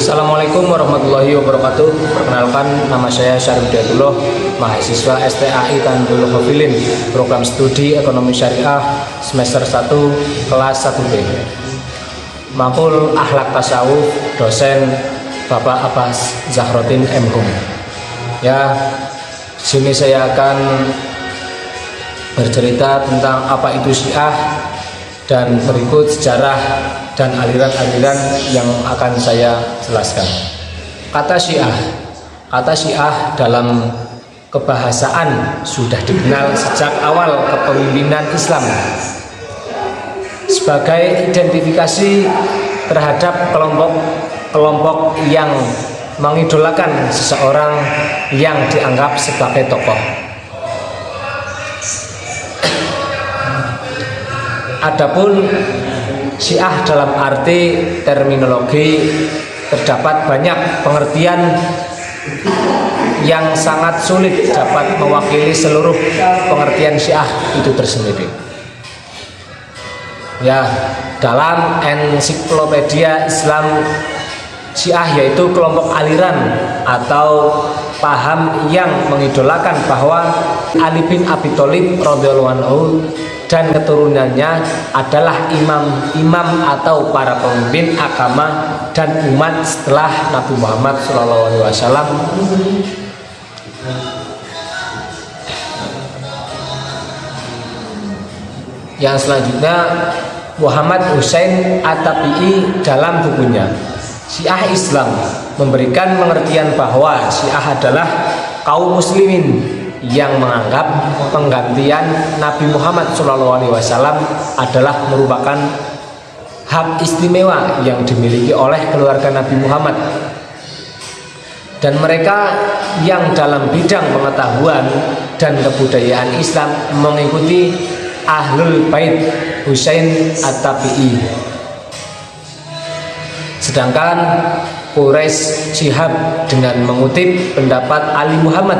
Assalamualaikum warahmatullahi wabarakatuh. Perkenalkan, nama saya Syarif Hidayatullah, mahasiswa STAI Tanjung Hafilin, program studi ekonomi syariah semester 1 kelas 1B. Makul akhlak tasawuf, dosen Bapak Abbas Zahrotin M.Hum. Ya, sini saya akan bercerita tentang apa itu Syiah dan berikut sejarah dan aliran-aliran yang akan saya jelaskan. Kata Syiah dalam kebahasaan sudah dikenal sejak awal kepemimpinan Islam sebagai identifikasi terhadap kelompok yang mengidolakan seseorang yang dianggap sebagai tokoh. Adapun Syiah dalam arti terminologi terdapat banyak pengertian yang sangat sulit dapat mewakili seluruh pengertian Syiah itu tersendiri. Ya, dalam ensiklopedia Islam, Syiah yaitu kelompok aliran atau paham yang mengidolakan bahwa Ali bin Abi Thalib radhiyallahu anhu dan keturunannya adalah imam atau para pemimpin agama dan umat setelah Nabi Muhammad SAW. Yang selanjutnya, Muhammad Hussein At-Tabi'i dalam bukunya Syiah Islam memberikan pengertian bahwa Syiah adalah kaum muslimin yang menganggap penggantian Nabi Muhammad SAW adalah merupakan hak istimewa yang dimiliki oleh keluarga Nabi Muhammad, dan mereka yang dalam bidang pengetahuan dan kebudayaan Islam mengikuti Ahlul Bait Husain At-Tabi'i. Sedangkan Quraisy Shihab dengan mengutip pendapat Ali Muhammad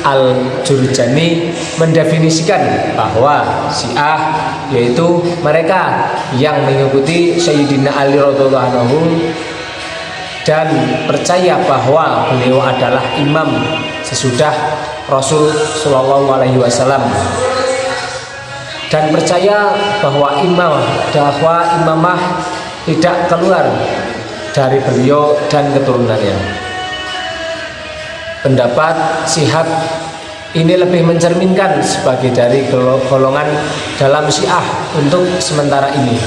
Al-Jurjani mendefinisikan bahwa Syiah yaitu mereka yang mengikuti Sayyidina Ali radhiyallahu anhu dan percaya bahwa beliau adalah imam sesudah Rasul sallallahu alaihi wasallam, dan percaya bahwa imamah tidak keluar dari beliau dan keturunannya. Pendapat Shihab ini lebih mencerminkan sebagai dari golongan dalam Syiah untuk sementara ini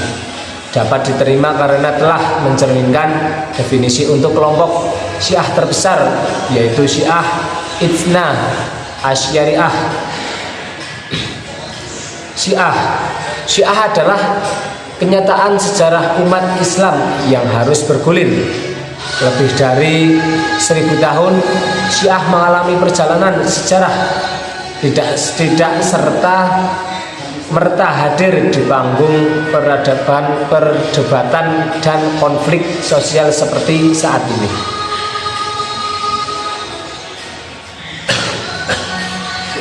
dapat diterima karena telah mencerminkan definisi untuk kelompok Syiah terbesar, yaitu Syiah Itsna Asy'ariyah. Syiah adalah kenyataan sejarah umat Islam yang harus bergulir. Lebih dari 1000 tahun Syiah mengalami perjalanan sejarah tidak serta merta hadir di panggung perdebatan dan konflik sosial seperti saat ini.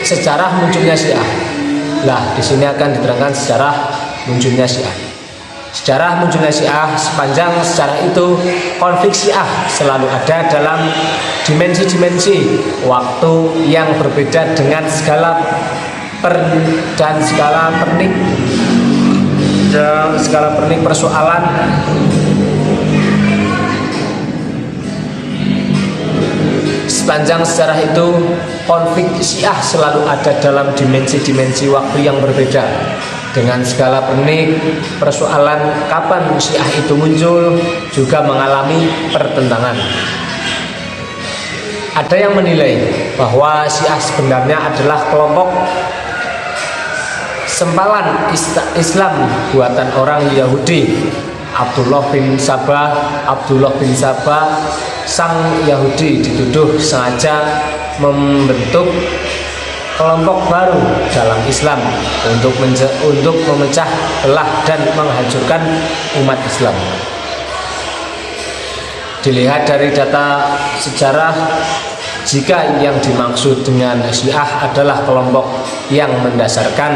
Sejarah munculnya Syiah. Di sini akan diterangkan sejarah munculnya Syiah. Sejarah munculnya Syiah, sepanjang sejarah itu konflik Syiah selalu ada dalam dimensi-dimensi waktu yang berbeda dengan skala pernik persoalan. Sepanjang sejarah itu konflik Syiah selalu ada dalam dimensi-dimensi waktu yang berbeda dengan skala pernik persoalan. Kapan Syiah itu muncul juga mengalami pertentangan. Ada yang menilai bahwa Syiah sebenarnya adalah kelompok sempalan Islam buatan orang Yahudi. Abdullah bin Sabah sang Yahudi dituduh sengaja membentuk kelompok baru dalam Islam untuk memecah belah dan menghancurkan umat Islam. Dilihat dari data sejarah, jika yang dimaksud dengan Syiah adalah kelompok yang mendasarkan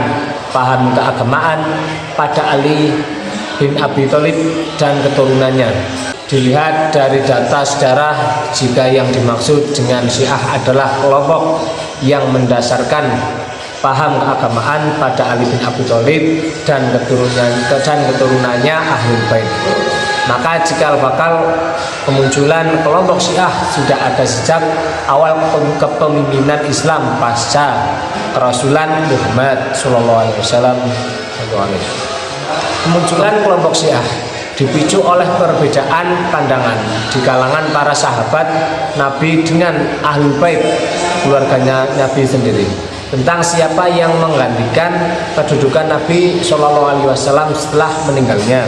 paham keagamaan pada Ali bin Abi Thalib dan keturunannya, Dilihat dari data sejarah, jika yang dimaksud dengan Syiah adalah kelompok yang mendasarkan paham keagamaan pada Ali bin Abi Thalib dan keturunannya Ahlul Bait, maka cikal bakal kemunculan kelompok Syiah sudah ada sejak awal kepemimpinan Islam pasca kerasulan Muhammad SAW. Kemunculan kelompok Syiah dipicu oleh perbedaan pandangan di kalangan para sahabat Nabi dengan Ahlul Bait, keluarganya Nabi sendiri, tentang siapa yang menggantikan kedudukan Nabi SAW setelah meninggalnya.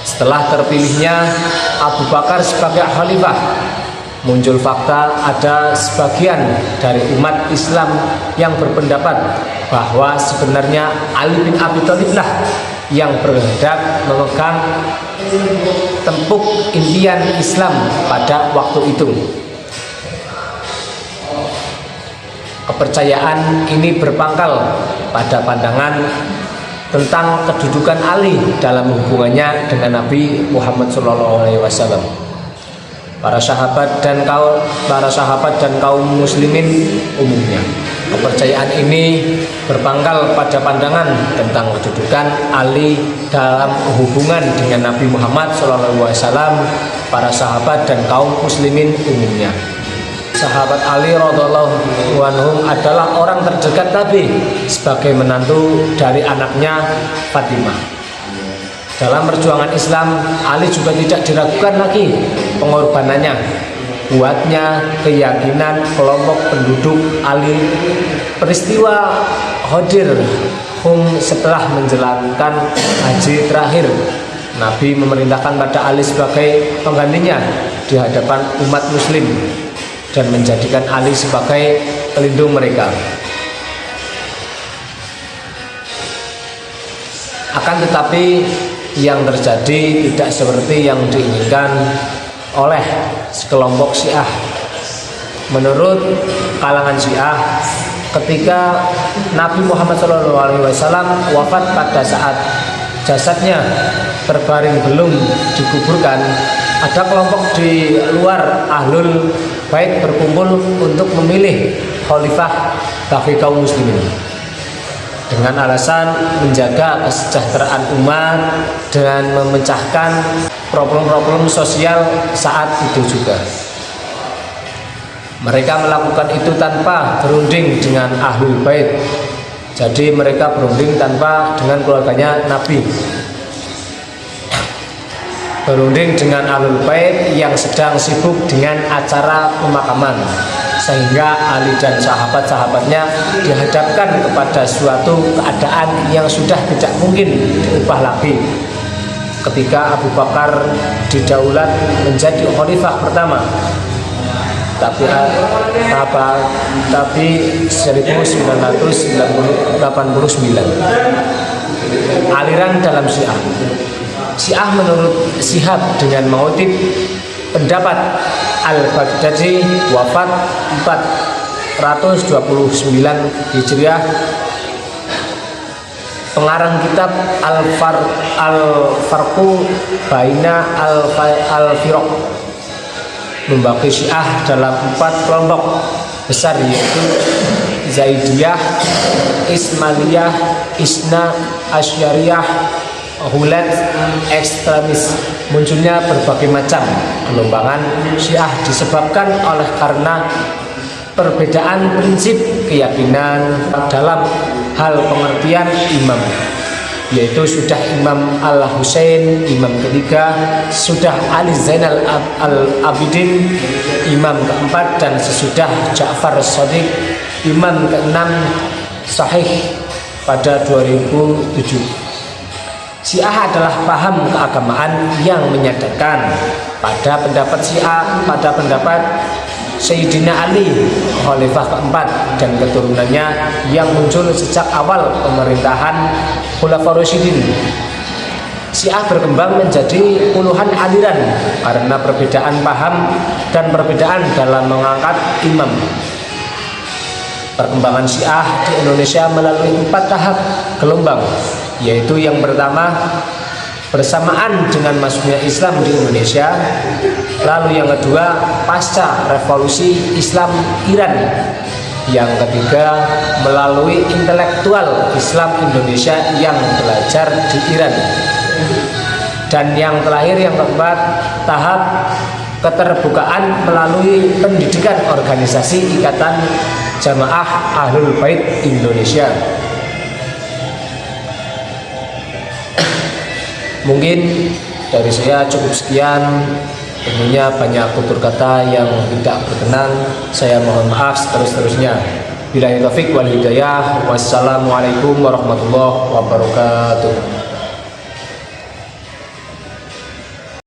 Setelah terpilihnya Abu Bakar sebagai khalifah, muncul fakta ada sebagian dari umat Islam yang berpendapat bahwa sebenarnya Ali bin Abi Thalib lah yang berkehendak memegang tempuk impian Islam pada waktu itu. Kepercayaan ini berpangkal pada pandangan tentang kedudukan Ali dalam hubungannya dengan Nabi Muhammad SAW. Para sahabat dan kaum muslimin umumnya, kepercayaan ini berpangkal pada pandangan tentang kedudukan Ali dalam hubungan dengan Nabi Muhammad SAW, para sahabat dan kaum muslimin umumnya. Sahabat Ali radhiyallahu anhum adalah orang terdekat Nabi sebagai menantu dari anaknya Fatimah. Dalam perjuangan Islam, Ali juga tidak diragukan lagi pengorbanannya. Kuatnya keyakinan kelompok penduduk Ali. Peristiwa Ghadir Hum setelah menjalankan haji terakhir, Nabi memerintahkan pada Ali sebagai penggantinya di hadapan umat muslim dan menjadikan Ali sebagai pelindung mereka. Akan tetapi yang terjadi tidak seperti yang diinginkan oleh sekelompok Syiah. Menurut kalangan Syiah, ketika Nabi Muhammad SAW wafat pada saat jasadnya terbaring belum dikuburkan, ada kelompok di luar Ahlul Bait berkumpul untuk memilih khalifah bagi kaum muslimin dengan alasan menjaga kesejahteraan umat dan memecahkan problem-problem sosial saat itu juga. Mereka melakukan itu tanpa berunding dengan Ahlul Bait. Jadi mereka berunding tanpa dengan keluarganya Nabi, berunding dengan Ahlul Bait yang sedang sibuk dengan acara pemakaman, sehingga Ali dan sahabat-sahabatnya dihadapkan kepada suatu keadaan yang sudah tidak mungkin diubah lagi. Ketika Abu Bakar didaulat menjadi khalifah pertama, tapi 1989. Aliran dalam Syiah menurut Syihab dengan mengutip pendapat Al-Baghdadi wafat 429 Hijriah, pengarang kitab Al-Farqu Baina Al-Firaq, membagi Syiah dalam 4 kelompok besar, yaitu Zaidiyah, Ismailiyah, Isna Asyariyah, Hulat, ekstremis. Munculnya berbagai macam kelombangan Syiah disebabkan oleh karena perbedaan prinsip keyakinan dalam hal pengertian imam, yaitu sudah Imam Al-Husain, imam ketiga, sudah Ali Zainal Abidin, imam keempat, dan sesudah Ja'far Shadiq, imam keenam, sahih pada 2007. Syiah adalah paham keagamaan yang menyadarkan pada pendapat Syiah, pada pendapat Sayyidina Ali, khalifah keempat dan keturunannya yang muncul sejak awal pemerintahan Khulafaur Rasyidin. Syiah berkembang menjadi puluhan aliran karena perbedaan paham dan perbedaan dalam mengangkat imam. Perkembangan Syiah di Indonesia melalui 4 tahap gelombang, yaitu yang pertama bersamaan dengan masuknya Islam di Indonesia. Lalu yang kedua, pasca revolusi Islam Iran. Yang ketiga, melalui intelektual Islam Indonesia yang belajar di Iran. Dan yang terakhir, yang keempat, tahap keterbukaan melalui pendidikan organisasi Ikatan Jamaah Ahlul Bait Indonesia. Mungkin dari saya cukup sekian. Tentunya banyak tutur kata yang tidak berkenan, saya mohon maaf seterus-terusnya. Billahi taufik wal hidayah. Wassalamualaikum warahmatullahi wabarakatuh.